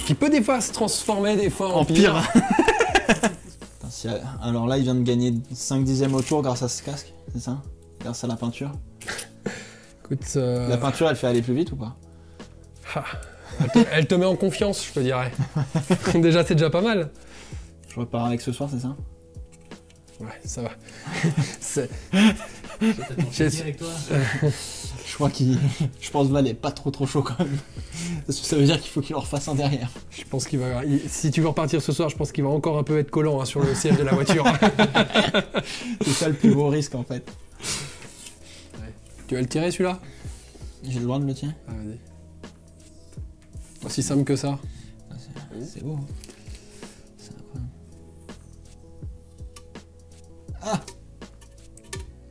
Qui peut des fois se transformer des fois en En pire. Putain, alors là, il vient de gagner 5 dixièmes au tour grâce à ce casque, c'est ça? Grâce à la peinture. Écoute, La peinture, elle fait aller plus vite ou pas? elle te met en confiance, je te dirais. Déjà, c'est déjà pas mal. Je repars avec ce soir, c'est ça? Ouais, ça va. Avec toi. Je crois je pense que Val est pas trop chaud quand même. Parce que ça veut dire qu'il faut qu'il en refasse un derrière. Je pense qu'il va. Si tu veux repartir ce soir, je pense qu'il va encore un peu être collant sur le siège de la voiture. C'est ça le plus gros risque en fait. Tu vas le tirer celui-là? J'ai le droit de le tirer? Ah, vas-y. Aussi simple que ça. C'est beau. C'est incroyable. Ah!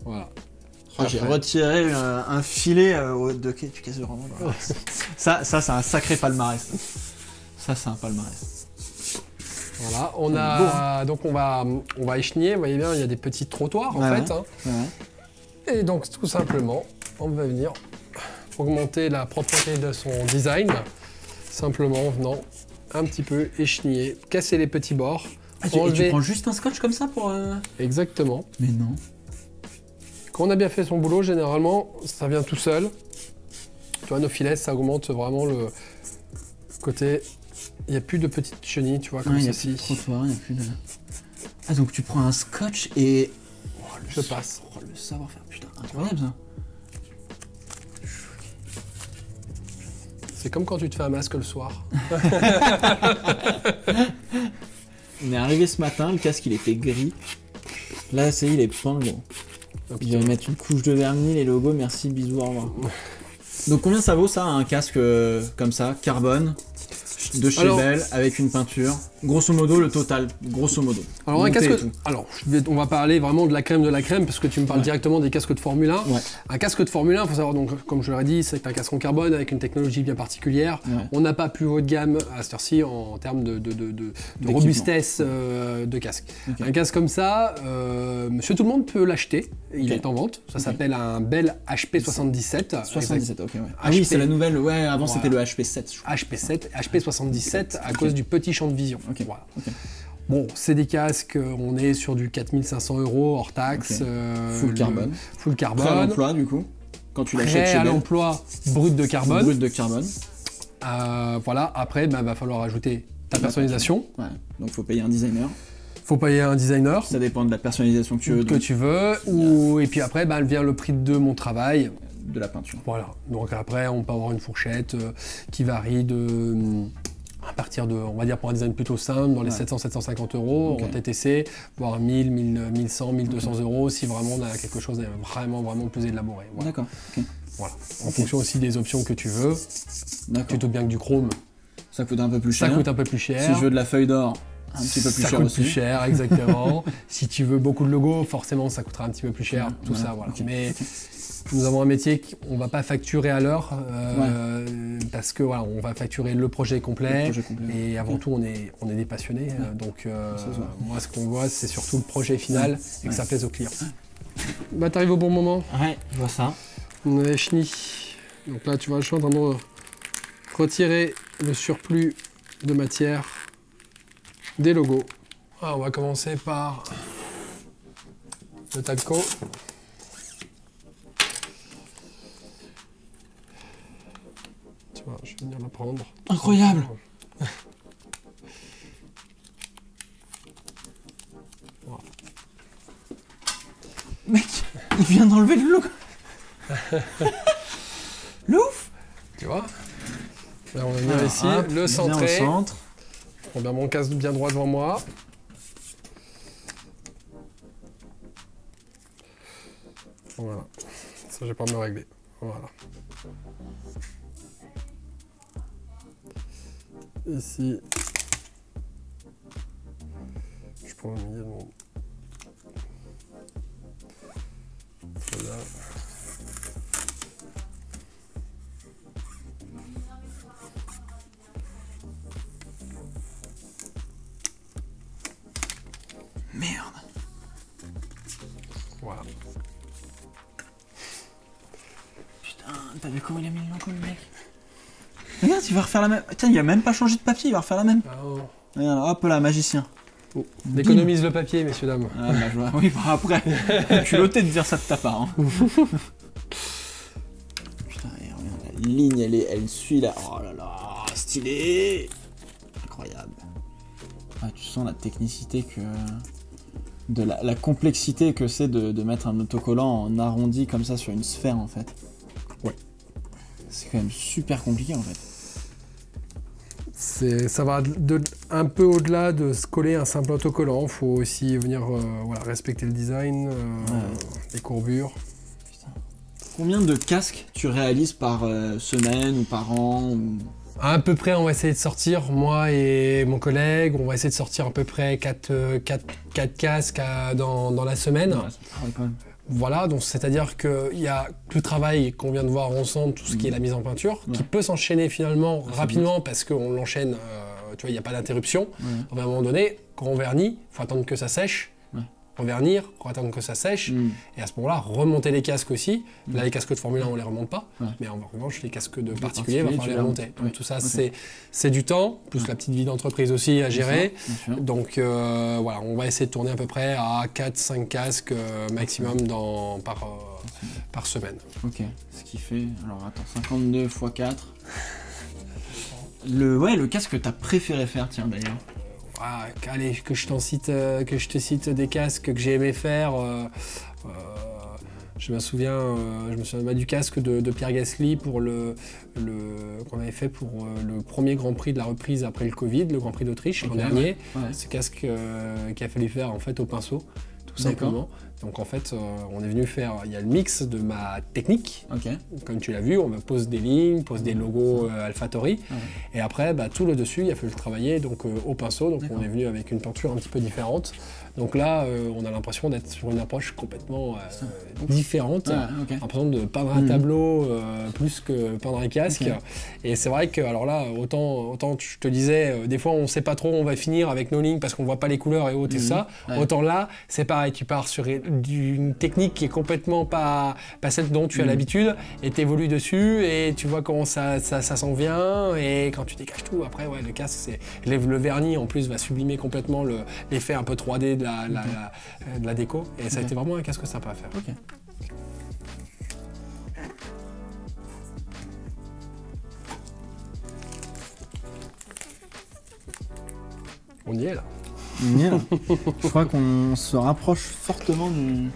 Voilà. Oh, j'ai retiré un filet du casse de roman. Ça c'est un sacré palmarès. Ça, c'est un palmarès. Voilà, on a donc on va écheniller. Vous voyez bien, il y a des petits trottoirs en fait. Hein. Et donc tout simplement, on va venir augmenter la propreté de son design, simplement en venant un petit peu écheniller, casser les petits bords. Et tu prends juste un scotch comme ça pour... Exactement. Mais non. Quand on a bien fait son boulot, généralement, ça vient tout seul. Tu vois, nos filets, ça augmente vraiment le côté... Il n'y a plus de petites chenilles, tu vois, comme ceci. Il n'y a plus de trottoir, il n'y a plus de... Ah, donc tu prends un scotch et... Oh, je passe. Oh, le savoir-faire, putain, incroyable ça. C'est comme quand tu te fais un masque le soir. On est arrivé ce matin, le casque il était gris. Là, ça y est, il est peint, gros. Il va mettre une couche de vernis, les logos, merci, bisous, au revoir. Donc combien ça vaut ça, un casque comme ça, carbone, de chez Bell, avec une peinture? Grosso modo, le total, grosso modo. Alors un casque, on va parler vraiment de la crème, parce que tu me parles directement des casques de Formule 1. Ouais. Un casque de Formule 1, il faut savoir, donc, comme je l'ai dit, c'est un casque en carbone avec une technologie bien particulière. Ouais. On n'a pas plus haut de gamme à cette heure-ci en termes de robustesse de casque. Okay. Un casque comme ça, monsieur tout le monde peut l'acheter, il est en vente. Ça s'appelle un Bell HP77. 77, ok, ouais. Ah oui, c'est la nouvelle, ouais, avant c'était le HP7. HP77 à cause du petit champ de vision. Okay. Voilà. Okay. Bon, c'est des casques, on est sur du 4500 € hors taxe. Okay. Full carbone. Full carbone. Prêt à l'emploi du coup, quand tu l'achètes chez Bell. À l'emploi brut de carbone. Brut de carbone. Voilà, après, va falloir ajouter ta personnalisation. Ouais. Donc faut payer un designer. Faut payer un designer. Ça dépend de la personnalisation que tu veux. Et puis après, vient le prix de mon travail. De la peinture. Voilà. Donc après, on peut avoir une fourchette qui varie à partir de, on va dire pour un design plutôt simple, dans les 700-750 € en TTC, voire 1000, 1100, 1200 € si vraiment on a quelque chose de vraiment plus élaboré. Voilà. D'accord. Okay. Voilà. En fonction aussi des options que tu veux. Tu te doutes bien que du chrome, ça coûte un peu plus cher. Ça coûte un peu plus cher. Si je veux de la feuille d'or, un petit peu plus cher aussi. Ça coûte plus cher, exactement. Si tu veux beaucoup de logos, forcément ça coûtera un petit peu plus cher. Tout ça, voilà. Okay. Mais nous avons un métier qu'on ne va pas facturer à l'heure parce que voilà, on va facturer le projet complet. Et avant tout, on est des passionnés. Donc moi, ce qu'on voit, c'est surtout le projet final et que ça plaise aux clients. T'arrives au bon moment. Ouais, je vois ça. On a chenille. Donc là, tu vois, je suis en train de retirer le surplus de matière des logos. On va commencer par le talco. Tu vois, je vais venir la prendre. Incroyable. Voilà. Mec, il vient d'enlever le logo. L'ouf. Tu vois. Là, on va venir ici, le centrer. Je prends bien mon casque bien droit devant moi. Voilà. Ça, je vais pas me régler. Voilà. Ici. Je prends le milieu de mon... Voilà. Merde. Voilà. Putain, t'as vu comment il a mis le logo, le mec? Regarde, il va refaire la même. Tiens, il a même pas changé de papier, il va refaire la même. Oh. Regarde, hop là, magicien. Oh. On économise le papier, messieurs, dames. Ah, bah, je vois. Oui, bah, après, je suis loté de dire ça de ta part. Hein. Putain, regarde, la ligne, elle suit là. Oh là là, stylé. Incroyable. Ah, tu sens la technicité que... de la complexité que c'est de mettre un autocollant en arrondi comme ça sur une sphère, en fait. Ouais. C'est quand même super compliqué, en fait. Ça va un peu au-delà de se coller un simple autocollant. Il faut aussi venir respecter le design, les courbures. Putain. Combien de casques tu réalises par semaine ou par an À peu près, on va essayer de sortir, moi et mon collègue, on va essayer de sortir à peu près 4 casques dans la semaine. Ouais, quand même. Voilà, donc c'est-à-dire qu'il y a tout le travail qu'on vient de voir ensemble, tout ce qui est la mise en peinture, qui peut s'enchaîner finalement rapidement parce qu'on l'enchaîne, tu vois, il n'y a pas d'interruption. À un moment donné, quand on vernit, il faut attendre que ça sèche. Vernir, attendre que ça sèche, et à ce moment-là, remonter les casques aussi. Là, les casques de Formule 1, on les remonte pas, mais en revanche, les casques de particuliers, il va falloir les remonter. Donc tout ça, c'est du temps, plus la petite vie d'entreprise aussi à gérer. Donc voilà, on va essayer de tourner à peu près à 4-5 casques maximum par semaine. Ok, ce qui fait, alors attends, 52 x 4. Le casque que tu as préféré faire, tiens d'ailleurs. Ah, allez, que je te cite des casques que j'ai aimé faire. Je me souviens du casque de Pierre Gasly pour qu'on avait fait pour le premier Grand Prix de la reprise après le Covid, le Grand Prix d'Autriche l'an dernier. Ce casque qu'il a fallu faire en fait au pinceau, tout simplement. Donc en fait, on est venu faire, il y a le mix de ma technique, comme tu l'as vu, on pose des lignes, pose des logos AlphaTauri, et après tout le dessus, il a fallu le travailler donc, au pinceau, donc on est venu avec une peinture un petit peu différente. Donc là, on a l'impression d'être sur une approche complètement différente, l'impression de peindre un tableau plus que peindre un casque. Et c'est vrai que, alors là, autant je te disais, des fois on ne sait pas trop où on va finir avec nos lignes parce qu'on ne voit pas les couleurs et autres et ça. Autant là, c'est pareil, tu pars sur une technique qui est complètement pas celle dont tu as l'habitude et tu évolues dessus et tu vois comment ça s'en vient. Et quand tu dégages tout, après, le casque, le vernis en plus va sublimer complètement l'effet un peu 3D de la déco, et ça a été vraiment un casque sympa à faire. On y est là. On y est là. Je crois qu'on se rapproche fortement du...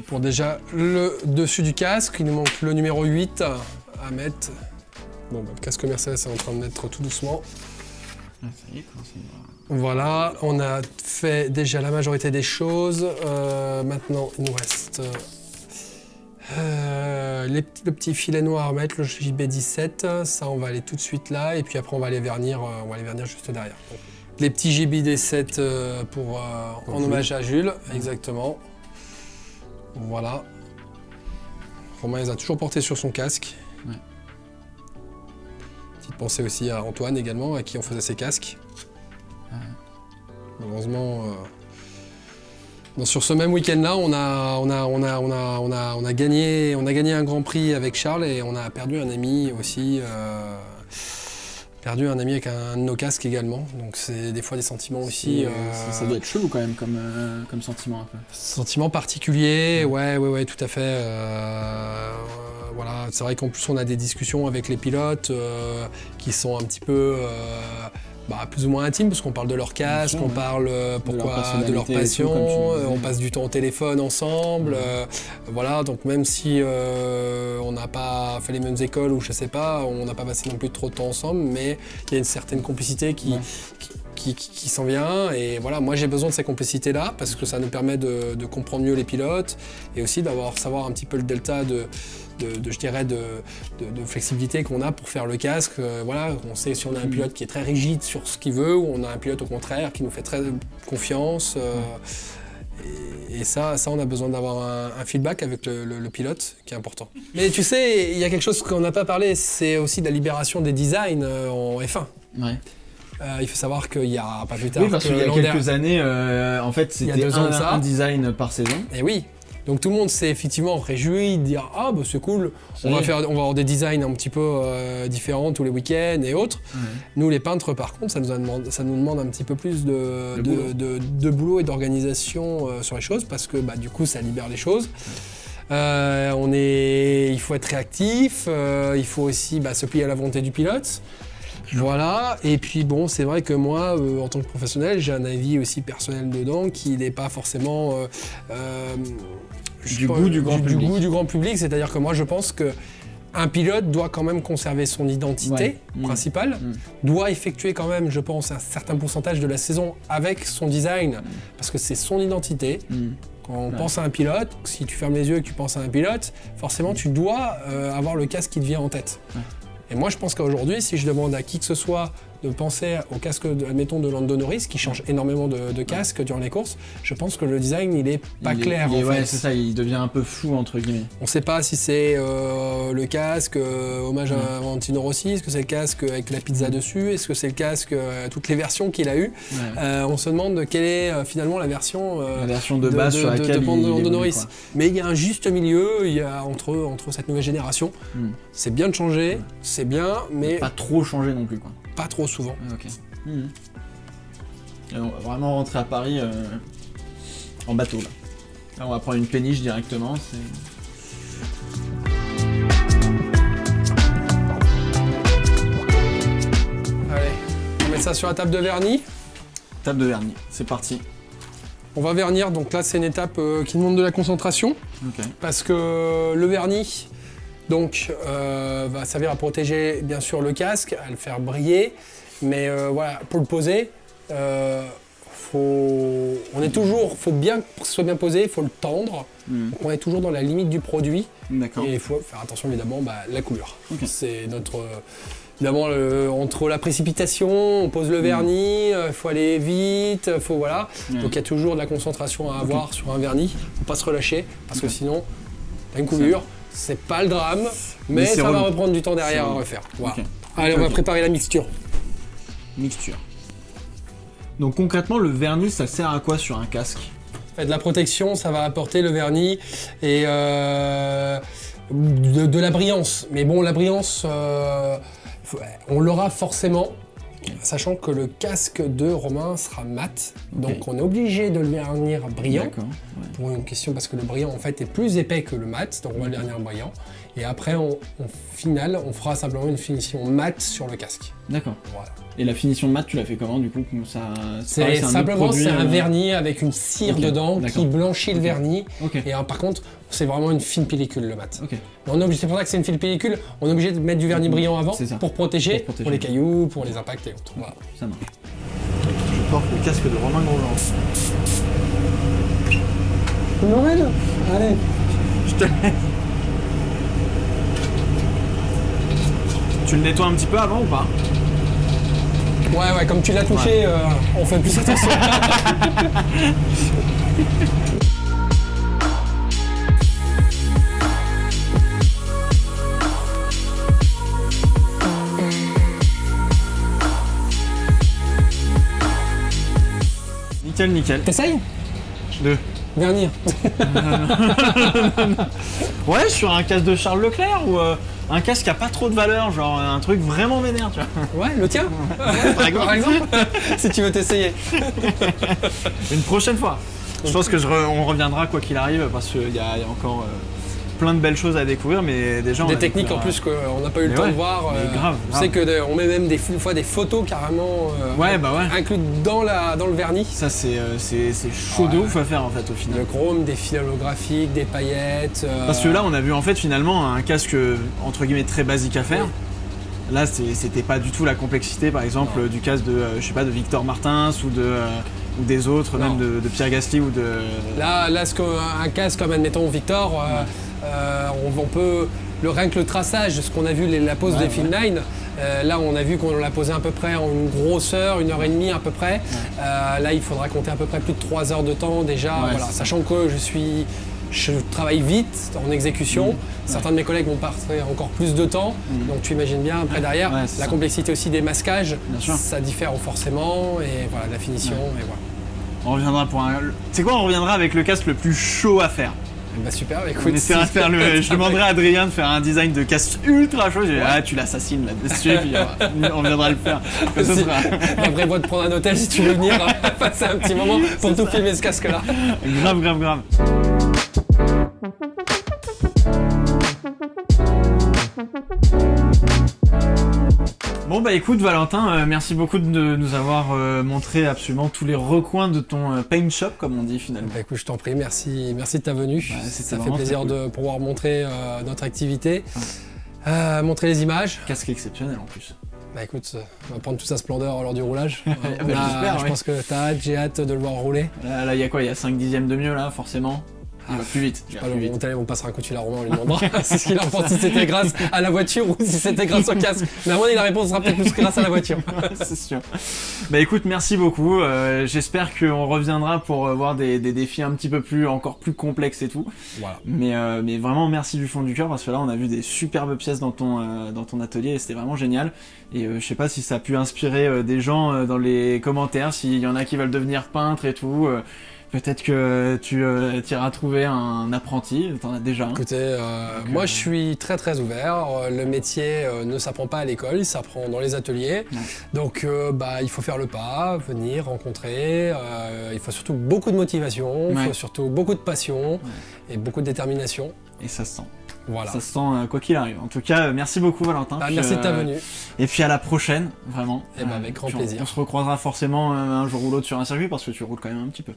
Pour déjà le dessus du casque, il nous manque le numéro 8 à mettre. Bon, le casque Mercedes est en train de mettre tout doucement. Ça y est, voilà, on a fait déjà la majorité des choses. Maintenant, il nous reste le petit filet noir à mettre, le JB17. Ça, on va aller tout de suite là. Et puis après, on va aller vernir juste derrière. Donc, les petits JB17 en hommage à Jules, exactement. Voilà. Romain les a toujours portés sur son casque. Petite pensée aussi à Antoine également, à qui on faisait ses casques. Malheureusement, sur ce même week-end-là, on a gagné un Grand Prix avec Charles et on a perdu un ami aussi. Perdu un ami avec un de nos casques également, donc c'est des fois des sentiments aussi... Ça doit être chelou quand même comme sentiment un peu. Sentiment particulier, ouais, tout à fait. Voilà, c'est vrai qu'en plus on a des discussions avec les pilotes qui sont un petit peu plus ou moins intimes, parce qu'on parle de leur casque, on parle de leur passion, on passe du temps au téléphone ensemble, voilà, donc même si on n'a pas fait les mêmes écoles ou je sais pas, on n'a pas passé non plus trop de temps ensemble, mais il y a une certaine complicité qui s'en vient, et voilà, moi j'ai besoin de ces complicités-là, parce que ça nous permet de comprendre mieux les pilotes, et aussi savoir un petit peu le delta de flexibilité qu'on a pour faire le casque. Voilà, on sait si on a un pilote qui est très rigide sur ce qu'il veut, ou on a un pilote au contraire qui nous fait très confiance. Et ça, on a besoin d'avoir un feedback avec le pilote qui est important. Mais tu sais, il y a quelque chose qu'on n'a pas parlé, c'est aussi de la libération des designs en F1. Il faut savoir qu'il y a pas plus tard. Oui, parce qu'il y a quelques années, en fait, c'était un design par saison. Et oui. Donc tout le monde s'est effectivement réjoui de dire « Ah, bah c'est cool, on va avoir des designs un petit peu différents tous les week-ends et autres. » Nous, les peintres, par contre, ça nous demande un petit peu plus de boulot et d'organisation sur les choses, parce que du coup, ça libère les choses. Il faut être réactif, il faut aussi se plier à la volonté du pilote. Voilà, et puis bon, c'est vrai que moi, en tant que professionnel, j'ai un avis aussi personnel dedans qui n'est pas forcément du goût du grand public. C'est-à-dire que moi, je pense que un pilote doit quand même conserver son identité principale, doit effectuer quand même, je pense, un certain pourcentage de la saison avec son design, parce que c'est son identité. Quand on pense à un pilote, si tu fermes les yeux et que tu penses à un pilote, forcément tu dois avoir le casque qui te vient en tête. Et moi je pense qu'aujourd'hui, si je demande à qui que ce soit de penser au casque, admettons, de Lando Norris, qui change énormément de casques durant les courses, je pense que le design, il est pas clair, en fait. Ouais, c'est ça, il devient un peu flou, entre guillemets. On sait pas si c'est le casque hommage à Valentino Rossi, est-ce que c'est le casque avec la pizza dessus, est-ce que c'est le casque, toutes les versions qu'il a eues. On se demande quelle est finalement la version de base sur laquelle de Lando Norris. Mais il y a un juste milieu, il y a entre cette nouvelle génération. C'est bien de changer, c'est bien, mais... Pas trop changer non plus, quoi. Pas trop souvent. Ok. Et on va vraiment rentrer à Paris en bateau, là. Là, on va prendre une péniche directement. Allez, on va mettre ça sur la table de vernis. Table de vernis, c'est parti. On va vernir, donc là c'est une étape qui demande de la concentration. Parce que le vernis, donc, va servir à protéger bien sûr le casque, à le faire briller, mais voilà, pour le poser, faut bien, pour que ce soit bien posé, il faut le tendre. Donc on est toujours dans la limite du produit. Et il faut faire attention évidemment à la coulure. C'est notre... Évidemment, entre la précipitation, on pose le vernis, il faut aller vite, voilà. Donc il y a toujours de la concentration à avoir sur un vernis, faut pas se relâcher, parce que sinon, t'as une coulure. C'est pas le drame, mais ça va reprendre du temps derrière à refaire. Voilà. Allez, on va préparer la mixture. Donc concrètement, le vernis, ça sert à quoi sur un casque? De la protection, ça va apporter le vernis et de la brillance. Mais bon, la brillance, on l'aura forcément, sachant que le casque de Romain sera mat. Donc on est obligé de le vernir brillant. Pour une question, parce que le brillant en fait est plus épais que le mat, donc on va le vernir brillant. Et après, au final, on fera simplement une finition mat sur le casque. Voilà. Et la finition mat, tu l'as fait comment du coup? C'est simplement un vernis avec une cire dedans qui blanchit le vernis. Et par contre, c'est vraiment une fine pellicule le mat. C'est pour ça que c'est une fine pellicule. On est obligé de mettre du vernis brillant avant pour protéger, pour les cailloux, pour les impacts et autres. Voilà. Ça marche. Je porte le casque de Romain Grosjean. Allez. Je te laisse. Tu le nettoies un petit peu avant ou pas? Ouais, comme tu l'as touché, on fait plus attention. Nickel. T'essayes? Vernir. Ouais, sur un casque de Charles Leclerc ou un casque qui a pas trop de valeur, genre un truc vraiment vénère, tu vois. Ouais, le tien. Par exemple. Si tu veux t'essayer. Une prochaine fois. Je pense que on reviendra quoi qu'il arrive parce qu'il y a encore plein de belles choses à découvrir, mais déjà des techniques en plus qu'on n'a pas eu le temps de voir. Grave. On sait qu'on met même des fois des photos carrément incluses dans le vernis. Ça c'est chaud de ouf à faire en fait au final. Le chrome, des fils holographiques, des paillettes. Parce que là on a vu en fait finalement un casque entre guillemets très basique à faire. Là c'était pas du tout la complexité par exemple du casque de je sais pas de Victor Martins ou des autres, même de Pierre Gasly ou de... Là un casque comme admettons Victor, on peut, rien que le traçage, ce qu'on a vu la pose des Filmline, là on a vu qu'on l'a posé à peu près en une grosseur, 1h30 à peu près. Là il faudra compter à peu près plus de 3 heures de temps déjà, sachant que je travaille vite en exécution. Certains de mes collègues vont passer encore plus de temps. Donc tu imagines bien après derrière, la complexité aussi des masquages, ça diffère forcément et voilà, la finition et voilà. On reviendra pour un... C'est quoi, on reviendra avec le casque le plus chaud à faire. Bah super, écoute. On essaiera de faire je demanderai à Adrien de faire un design de casque ultra chaud. Tu l'assassines là-dessus, puis on viendra le faire. Après, moi de prendre un hôtel si tu veux venir passer un petit moment pour tout filmer ce casque-là. Grave. Bon bah écoute Valentin, merci beaucoup de nous avoir montré absolument tous les recoins de ton paint shop comme on dit finalement. Bah écoute, je t'en prie, merci de ta venue. Ça fait plaisir de pouvoir montrer notre activité. Montrer les images. Casque exceptionnel en plus. Bah écoute, on va prendre toute sa splendeur lors du roulage. J'espère, je pense que j'ai hâte de le voir rouler. Là, il y a quoi? Il y a 5 dixièmes de mieux là, forcément. Il va plus vite. On passera un coup de fil à Romain, on lui demandera c'est ce qu'il en pense, si c'était grâce à la voiture ou si c'était grâce au casque. Mais à mon avis, la réponse sera peut-être plus grâce à la voiture. C'est sûr. Bah écoute, merci beaucoup. J'espère qu'on reviendra pour voir des défis un petit peu encore plus complexes et tout. Voilà. Mais vraiment merci du fond du cœur parce que là on a vu des superbes pièces dans ton atelier et c'était vraiment génial. Et je sais pas si ça a pu inspirer des gens dans les commentaires, s'il y en a qui veulent devenir peintres et tout. Peut-être que tu iras trouver un apprenti, t'en as déjà un. Écoutez, moi je suis très très ouvert. Le métier ne s'apprend pas à l'école, il s'apprend dans les ateliers. Ouais. Donc il faut faire le pas, venir, rencontrer. Il faut surtout beaucoup de motivation, il faut surtout beaucoup de passion et beaucoup de détermination. Et ça se sent. Voilà. Ça se sent quoi qu'il arrive. En tout cas, merci beaucoup Valentin. Merci de ta venue. Et puis à la prochaine, vraiment. Et avec grand plaisir. On se recroisera forcément un jour ou l'autre sur un circuit parce que tu roules quand même un petit peu.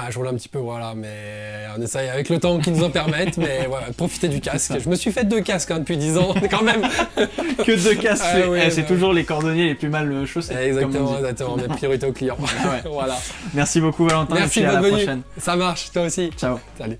Je roule un petit peu, voilà, mais on essaye avec le temps qui nous en permette, mais voilà, profiter du casque. Je me suis fait 2 casques depuis 10 ans, quand même. Que 2 casques, c'est toujours les cordonniers les plus mal chaussés. Exactement, mais priorité au client. Ouais. Voilà. Merci beaucoup Valentin. Merci et puis de votre venue. Prochaine. Ça marche, toi aussi. Ciao. Salut.